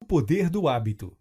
O poder do hábito.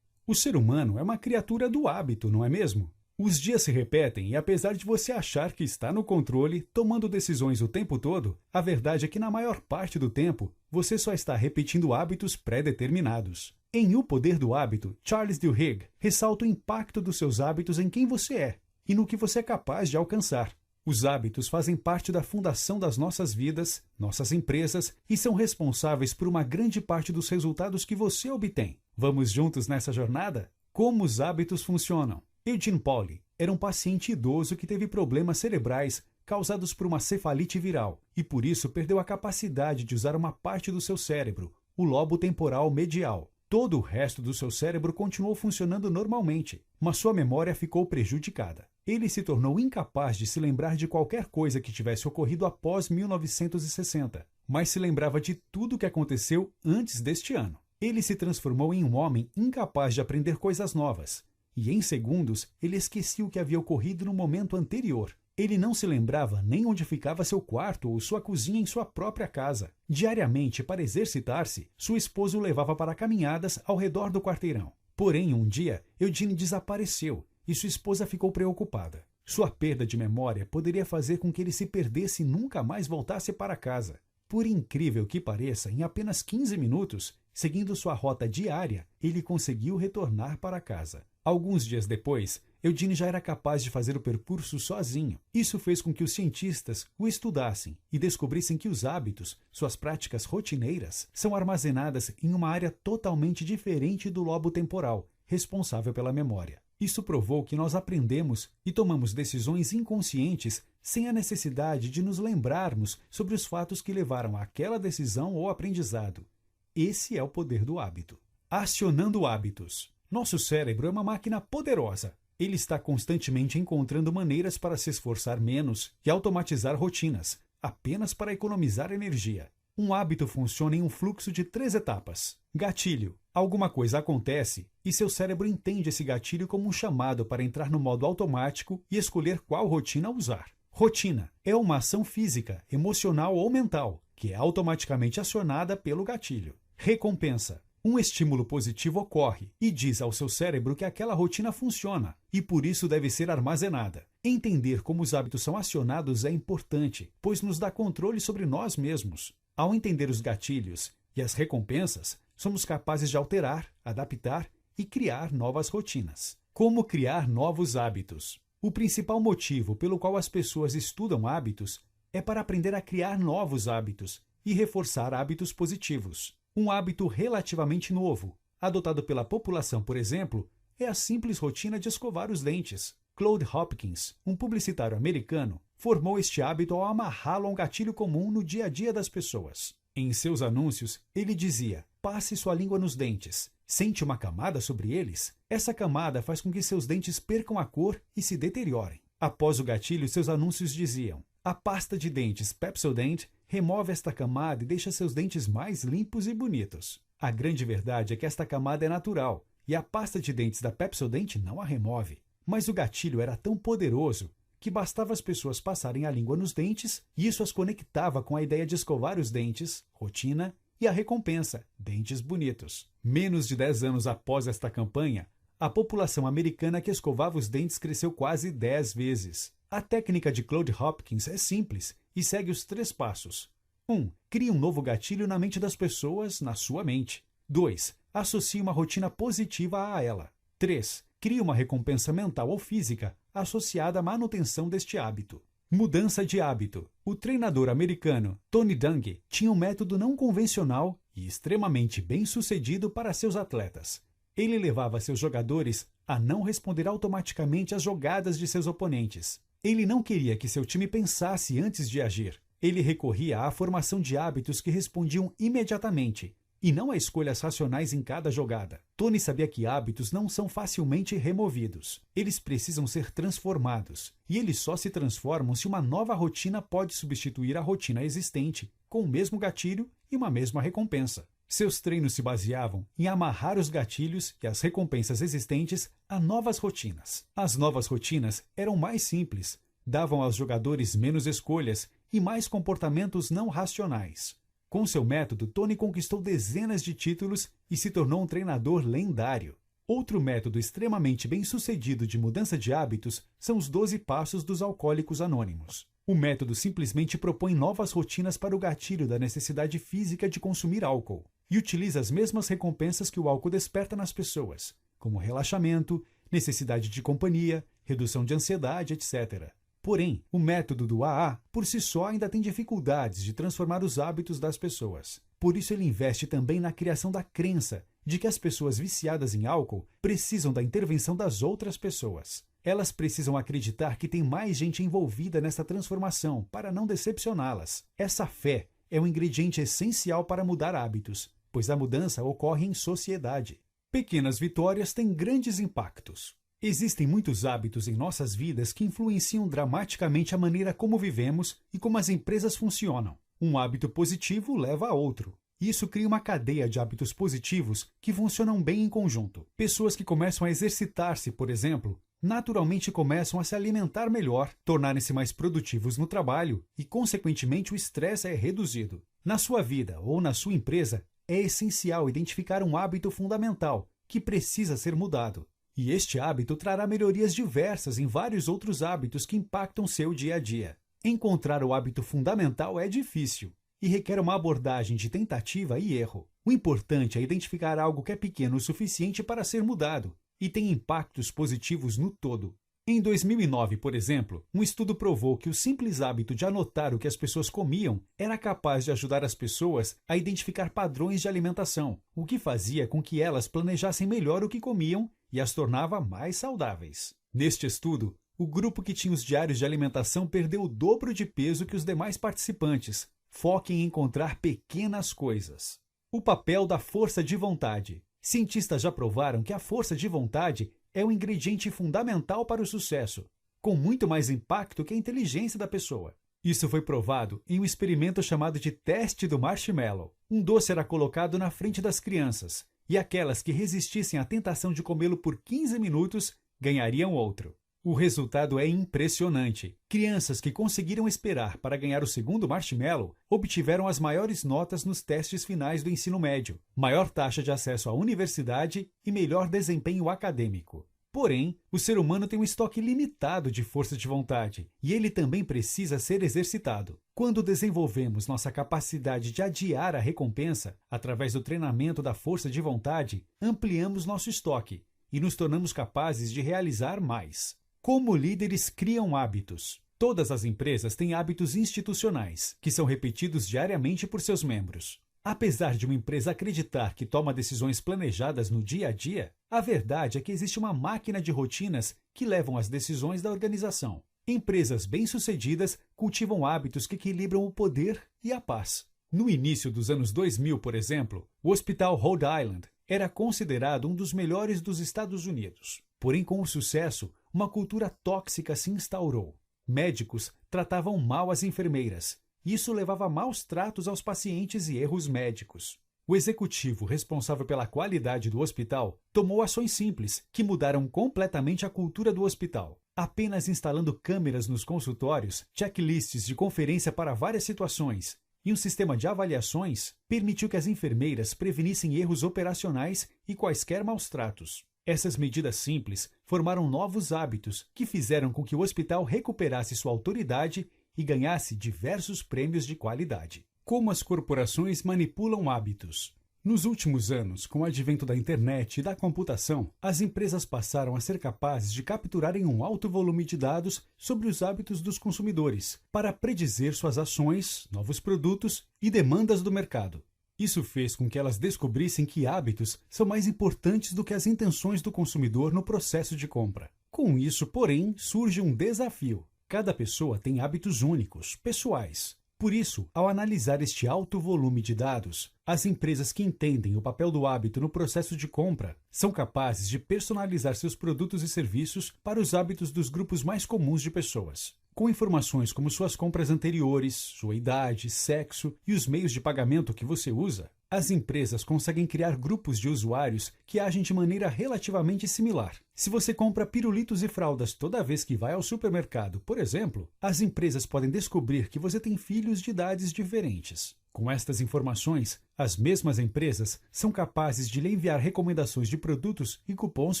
O ser humano é uma criatura do hábito, não é mesmo? Os dias se repetem e apesar de você achar que está no controle, tomando decisões o tempo todo, a verdade é que na maior parte do tempo, você só está repetindo hábitos pré-determinados. Em O Poder do Hábito, Charles Duhigg ressalta o impacto dos seus hábitos em quem você é e no que você é capaz de alcançar. Os hábitos fazem parte da fundação das nossas vidas, nossas empresas e são responsáveis por uma grande parte dos resultados que você obtém. Vamos juntos nessa jornada? Como os hábitos funcionam? Eugene Pauly era um paciente idoso que teve problemas cerebrais causados por uma cefalite viral e por isso perdeu a capacidade de usar uma parte do seu cérebro, o lobo temporal medial. Todo o resto do seu cérebro continuou funcionando normalmente, mas sua memória ficou prejudicada. Ele se tornou incapaz de se lembrar de qualquer coisa que tivesse ocorrido após 1960, mas se lembrava de tudo o que aconteceu antes deste ano. Ele se transformou em um homem incapaz de aprender coisas novas, e em segundos ele esquecia o que havia ocorrido no momento anterior. Ele não se lembrava nem onde ficava seu quarto ou sua cozinha em sua própria casa. Diariamente, para exercitar-se, sua esposa o levava para caminhadas ao redor do quarteirão. Porém, um dia, Eugene desapareceu e sua esposa ficou preocupada. Sua perda de memória poderia fazer com que ele se perdesse e nunca mais voltasse para casa. Por incrível que pareça, em apenas 15 minutos, seguindo sua rota diária, ele conseguiu retornar para casa. Alguns dias depois, Eugene já era capaz de fazer o percurso sozinho. Isso fez com que os cientistas o estudassem e descobrissem que os hábitos, suas práticas rotineiras, são armazenadas em uma área totalmente diferente do lobo temporal, responsável pela memória. Isso provou que nós aprendemos e tomamos decisões inconscientes sem a necessidade de nos lembrarmos sobre os fatos que levaram àquela decisão ou aprendizado. Esse é o poder do hábito. Acionando hábitos. Nosso cérebro é uma máquina poderosa. Ele está constantemente encontrando maneiras para se esforçar menos e automatizar rotinas, apenas para economizar energia. Um hábito funciona em um fluxo de 3 etapas. Gatilho. Alguma coisa acontece e seu cérebro entende esse gatilho como um chamado para entrar no modo automático e escolher qual rotina usar. Rotina é uma ação física, emocional ou mental, que é automaticamente acionada pelo gatilho. Recompensa. Um estímulo positivo ocorre e diz ao seu cérebro que aquela rotina funciona e por isso deve ser armazenada. Entender como os hábitos são acionados é importante, pois nos dá controle sobre nós mesmos. Ao entender os gatilhos e as recompensas, somos capazes de alterar, adaptar e criar novas rotinas. Como criar novos hábitos? O principal motivo pelo qual as pessoas estudam hábitos é para aprender a criar novos hábitos e reforçar hábitos positivos. Um hábito relativamente novo, adotado pela população, por exemplo, é a simples rotina de escovar os dentes. Claude Hopkins, um publicitário americano, formou este hábito ao amarrá-lo a um gatilho comum no dia a dia das pessoas. Em seus anúncios, ele dizia: passe sua língua nos dentes. Sente uma camada sobre eles? Essa camada faz com que seus dentes percam a cor e se deteriorem. Após o gatilho, seus anúncios diziam: a pasta de dentes Pepsodent remove esta camada e deixa seus dentes mais limpos e bonitos. A grande verdade é que esta camada é natural e a pasta de dentes da Pepsodent não a remove. Mas o gatilho era tão poderoso que bastava as pessoas passarem a língua nos dentes e isso as conectava com a ideia de escovar os dentes, rotina, e a recompensa, dentes bonitos. Menos de 10 anos após esta campanha, a população americana que escovava os dentes cresceu quase 10 vezes. A técnica de Claude Hopkins é simples e segue os 3 passos. 1. Crie um novo gatilho na mente das pessoas, na sua mente. 2. Associe uma rotina positiva a ela. 3. Crie uma recompensa mental ou física associada à manutenção deste hábito. Mudança de hábito. O treinador americano Tony Dungy tinha um método não convencional e extremamente bem-sucedido para seus atletas. Ele levava seus jogadores a não responder automaticamente às jogadas de seus oponentes. Ele não queria que seu time pensasse antes de agir. Ele recorria à formação de hábitos que respondiam imediatamente, e não a escolhas racionais em cada jogada. Tony sabia que hábitos não são facilmente removidos. Eles precisam ser transformados, e eles só se transformam se uma nova rotina pode substituir a rotina existente, com o mesmo gatilho e uma mesma recompensa. Seus treinos se baseavam em amarrar os gatilhos e as recompensas existentes a novas rotinas. As novas rotinas eram mais simples, davam aos jogadores menos escolhas e mais comportamentos não racionais. Com seu método, Tony conquistou dezenas de títulos e se tornou um treinador lendário. Outro método extremamente bem-sucedido de mudança de hábitos são os 12 Passos dos Alcoólicos Anônimos. O método simplesmente propõe novas rotinas para o gatilho da necessidade física de consumir álcool e utiliza as mesmas recompensas que o álcool desperta nas pessoas, como relaxamento, necessidade de companhia, redução de ansiedade, etc. Porém, o método do AA, por si só, ainda tem dificuldades de transformar os hábitos das pessoas. Por isso ele investe também na criação da crença de que as pessoas viciadas em álcool precisam da intervenção das outras pessoas. Elas precisam acreditar que tem mais gente envolvida nessa transformação para não decepcioná-las. Essa fé é um ingrediente essencial para mudar hábitos, pois a mudança ocorre em sociedade. Pequenas vitórias têm grandes impactos. Existem muitos hábitos em nossas vidas que influenciam dramaticamente a maneira como vivemos e como as empresas funcionam. Um hábito positivo leva a outro. Isso cria uma cadeia de hábitos positivos que funcionam bem em conjunto. Pessoas que começam a exercitar-se, por exemplo, naturalmente começam a se alimentar melhor, tornarem-se mais produtivos no trabalho e, consequentemente, o estresse é reduzido. Na sua vida ou na sua empresa, é essencial identificar um hábito fundamental que precisa ser mudado. E este hábito trará melhorias diversas em vários outros hábitos que impactam seu dia a dia. Encontrar o hábito fundamental é difícil e requer uma abordagem de tentativa e erro. O importante é identificar algo que é pequeno o suficiente para ser mudado e tem impactos positivos no todo. Em 2009, por exemplo, um estudo provou que o simples hábito de anotar o que as pessoas comiam era capaz de ajudar as pessoas a identificar padrões de alimentação, o que fazia com que elas planejassem melhor o que comiam e as tornava mais saudáveis. Neste estudo, o grupo que tinha os diários de alimentação perdeu o dobro de peso que os demais participantes. Foque em encontrar pequenas coisas. O papel da força de vontade. Cientistas já provaram que a força de vontade é um ingrediente fundamental para o sucesso, com muito mais impacto que a inteligência da pessoa. Isso foi provado em um experimento chamado de teste do marshmallow. Um doce era colocado na frente das crianças, e aquelas que resistissem à tentação de comê-lo por 15 minutos ganhariam outro. O resultado é impressionante. Crianças que conseguiram esperar para ganhar o segundo marshmallow obtiveram as maiores notas nos testes finais do ensino médio, maior taxa de acesso à universidade e melhor desempenho acadêmico. Porém, o ser humano tem um estoque limitado de força de vontade e ele também precisa ser exercitado. Quando desenvolvemos nossa capacidade de adiar a recompensa através do treinamento da força de vontade, ampliamos nosso estoque e nos tornamos capazes de realizar mais. Como líderes criam hábitos? Todas as empresas têm hábitos institucionais, que são repetidos diariamente por seus membros. Apesar de uma empresa acreditar que toma decisões planejadas no dia a dia, a verdade é que existe uma máquina de rotinas que levam às decisões da organização. Empresas bem-sucedidas cultivam hábitos que equilibram o poder e a paz. No início dos anos 2000, por exemplo, o Hospital Rhode Island era considerado um dos melhores dos Estados Unidos. Porém, com o sucesso, uma cultura tóxica se instaurou. Médicos tratavam mal as enfermeiras. Isso levava a maus tratos aos pacientes e erros médicos. O executivo responsável pela qualidade do hospital tomou ações simples que mudaram completamente a cultura do hospital. Apenas instalando câmeras nos consultórios, checklists de conferência para várias situações e um sistema de avaliações, permitiu que as enfermeiras prevenissem erros operacionais e quaisquer maus tratos. Essas medidas simples formaram novos hábitos que fizeram com que o hospital recuperasse sua autoridade e ganhasse diversos prêmios de qualidade. Como as corporações manipulam hábitos? Nos últimos anos, com o advento da internet e da computação, as empresas passaram a ser capazes de capturarem um alto volume de dados sobre os hábitos dos consumidores para predizer suas ações, novos produtos e demandas do mercado. Isso fez com que elas descobrissem que hábitos são mais importantes do que as intenções do consumidor no processo de compra. Com isso, porém, surge um desafio. Cada pessoa tem hábitos únicos, pessoais. Por isso, ao analisar este alto volume de dados, as empresas que entendem o papel do hábito no processo de compra são capazes de personalizar seus produtos e serviços para os hábitos dos grupos mais comuns de pessoas. Com informações como suas compras anteriores, sua idade, sexo e os meios de pagamento que você usa, as empresas conseguem criar grupos de usuários que agem de maneira relativamente similar. Se você compra pirulitos e fraldas toda vez que vai ao supermercado, por exemplo, as empresas podem descobrir que você tem filhos de idades diferentes. Com estas informações, as mesmas empresas são capazes de lhe enviar recomendações de produtos e cupons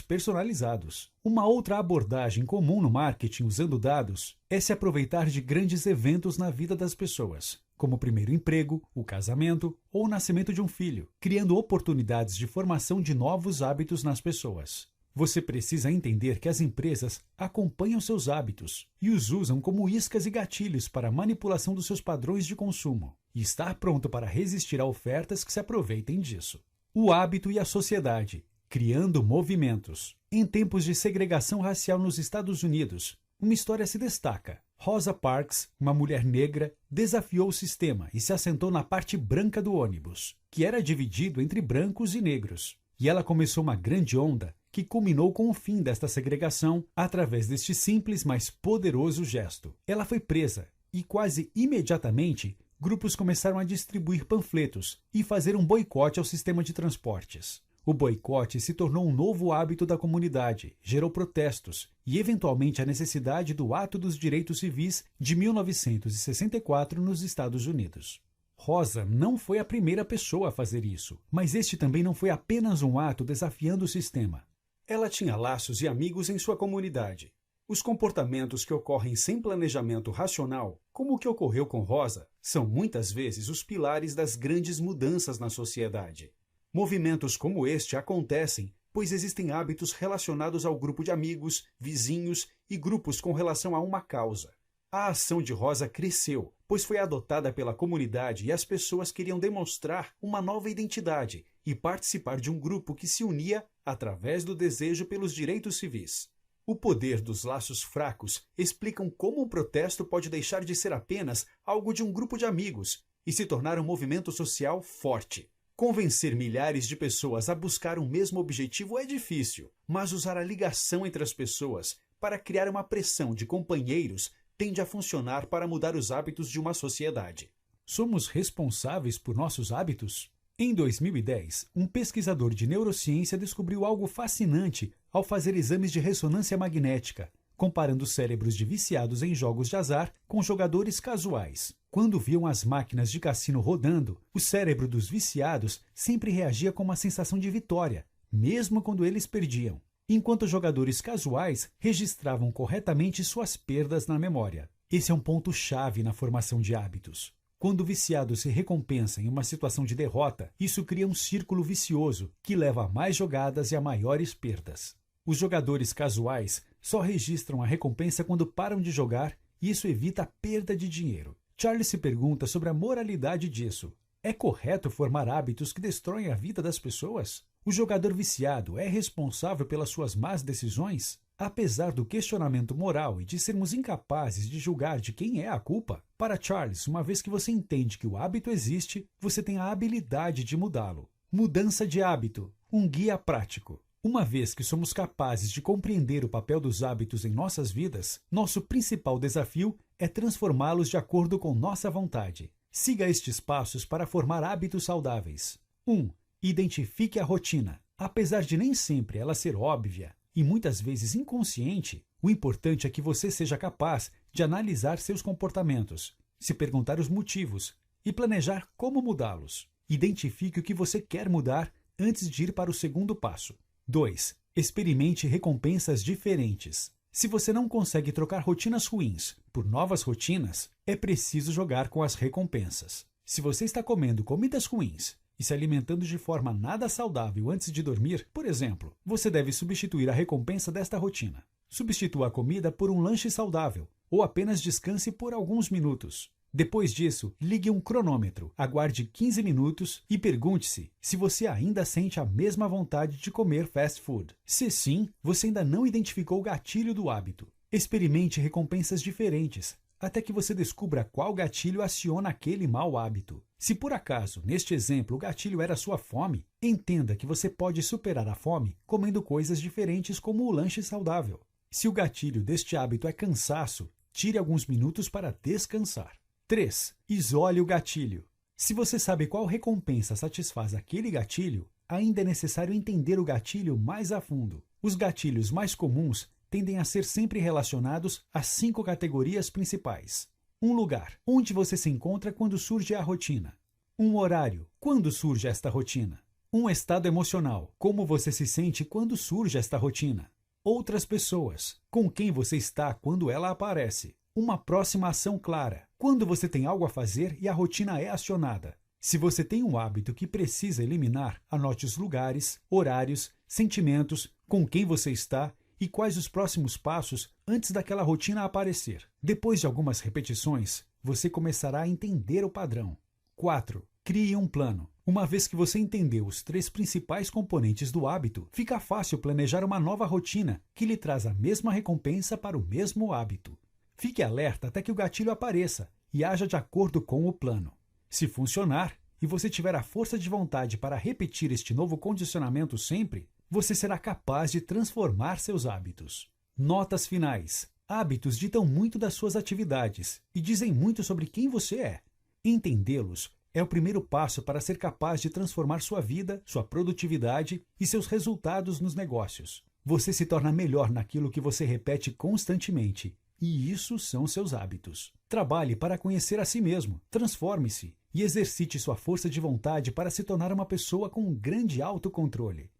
personalizados. Uma outra abordagem comum no marketing usando dados é se aproveitar de grandes eventos na vida das pessoas, como o primeiro emprego, o casamento ou o nascimento de um filho, criando oportunidades de formação de novos hábitos nas pessoas. Você precisa entender que as empresas acompanham seus hábitos e os usam como iscas e gatilhos para a manipulação dos seus padrões de consumo, e estar pronto para resistir a ofertas que se aproveitem disso. O hábito e a sociedade, criando movimentos. Em tempos de segregação racial nos Estados Unidos, uma história se destaca. Rosa Parks, uma mulher negra, desafiou o sistema e se assentou na parte branca do ônibus, que era dividido entre brancos e negros. E ela começou uma grande onda que culminou com o fim desta segregação através deste simples, mas poderoso gesto. Ela foi presa e quase imediatamente grupos começaram a distribuir panfletos e fazer um boicote ao sistema de transportes. O boicote se tornou um novo hábito da comunidade, gerou protestos e, eventualmente, a necessidade do Ato dos Direitos Civis de 1964 nos Estados Unidos. Rosa não foi a primeira pessoa a fazer isso, mas este também não foi apenas um ato desafiando o sistema. Ela tinha laços e amigos em sua comunidade. Os comportamentos que ocorrem sem planejamento racional, como o que ocorreu com Rosa, são muitas vezes os pilares das grandes mudanças na sociedade. Movimentos como este acontecem pois existem hábitos relacionados ao grupo de amigos, vizinhos e grupos com relação a uma causa. A ação de Rosa cresceu, pois foi adotada pela comunidade e as pessoas queriam demonstrar uma nova identidade e participar de um grupo que se unia através do desejo pelos direitos civis. O poder dos laços fracos explicam como um protesto pode deixar de ser apenas algo de um grupo de amigos e se tornar um movimento social forte. Convencer milhares de pessoas a buscar um mesmo objetivo é difícil, mas usar a ligação entre as pessoas para criar uma pressão de companheiros tende a funcionar para mudar os hábitos de uma sociedade. Somos responsáveis por nossos hábitos? Em 2010, um pesquisador de neurociência descobriu algo fascinante ao fazer exames de ressonância magnética, comparando cérebros de viciados em jogos de azar com jogadores casuais. Quando viam as máquinas de cassino rodando, o cérebro dos viciados sempre reagia com uma sensação de vitória, mesmo quando eles perdiam, enquanto os jogadores casuais registravam corretamente suas perdas na memória. Esse é um ponto-chave na formação de hábitos. Quando o viciado se recompensa em uma situação de derrota, isso cria um círculo vicioso que leva a mais jogadas e a maiores perdas. Os jogadores casuais só registram a recompensa quando param de jogar e isso evita a perda de dinheiro. Charles se pergunta sobre a moralidade disso. É correto formar hábitos que destroem a vida das pessoas? O jogador viciado é responsável pelas suas más decisões? Apesar do questionamento moral e de sermos incapazes de julgar de quem é a culpa, para Charles, uma vez que você entende que o hábito existe, você tem a habilidade de mudá-lo. Mudança de hábito, um guia prático. Uma vez que somos capazes de compreender o papel dos hábitos em nossas vidas, nosso principal desafio é transformá-los de acordo com nossa vontade. Siga estes passos para formar hábitos saudáveis. 1. Identifique a rotina. Apesar de nem sempre ela ser óbvia e muitas vezes inconsciente, o importante é que você seja capaz de analisar seus comportamentos, se perguntar os motivos e planejar como mudá-los. Identifique o que você quer mudar antes de ir para o segundo passo. 2. Experimente recompensas diferentes. Se você não consegue trocar rotinas ruins por novas rotinas, é preciso jogar com as recompensas. Se você está comendo comidas ruins e se alimentando de forma nada saudável antes de dormir, por exemplo, você deve substituir a recompensa desta rotina. Substitua a comida por um lanche saudável ou apenas descanse por alguns minutos. Depois disso, ligue um cronômetro, aguarde 15 minutos e pergunte-se se você ainda sente a mesma vontade de comer fast food. Se sim, você ainda não identificou o gatilho do hábito. Experimente recompensas diferentes, até que você descubra qual gatilho aciona aquele mau hábito. Se por acaso, neste exemplo, o gatilho era sua fome, entenda que você pode superar a fome comendo coisas diferentes como o lanche saudável. Se o gatilho deste hábito é cansaço, tire alguns minutos para descansar. 3. Isole o gatilho. Se você sabe qual recompensa satisfaz aquele gatilho, ainda é necessário entender o gatilho mais a fundo. Os gatilhos mais comuns tendem a ser sempre relacionados a 5 categorias principais. Um lugar, onde você se encontra quando surge a rotina. Um horário. Quando surge esta rotina? Um estado emocional. Como você se sente quando surge esta rotina? Outras pessoas. Com quem você está quando ela aparece? Uma próxima ação clara. Quando você tem algo a fazer e a rotina é acionada. Se você tem um hábito que precisa eliminar, anote os lugares, horários, sentimentos, com quem você está e quais os próximos passos antes daquela rotina aparecer. Depois de algumas repetições, você começará a entender o padrão. 4. Crie um plano. Uma vez que você entendeu os 3 principais componentes do hábito, fica fácil planejar uma nova rotina que lhe traz a mesma recompensa para o mesmo hábito. Fique alerta até que o gatilho apareça e haja de acordo com o plano. Se funcionar e você tiver a força de vontade para repetir este novo condicionamento sempre, você será capaz de transformar seus hábitos. Notas finais. Hábitos ditam muito das suas atividades e dizem muito sobre quem você é. Entendê-los é o primeiro passo para ser capaz de transformar sua vida, sua produtividade e seus resultados nos negócios. Você se torna melhor naquilo que você repete constantemente, e isso são seus hábitos. Trabalhe para conhecer a si mesmo, transforme-se e exercite sua força de vontade para se tornar uma pessoa com um grande autocontrole.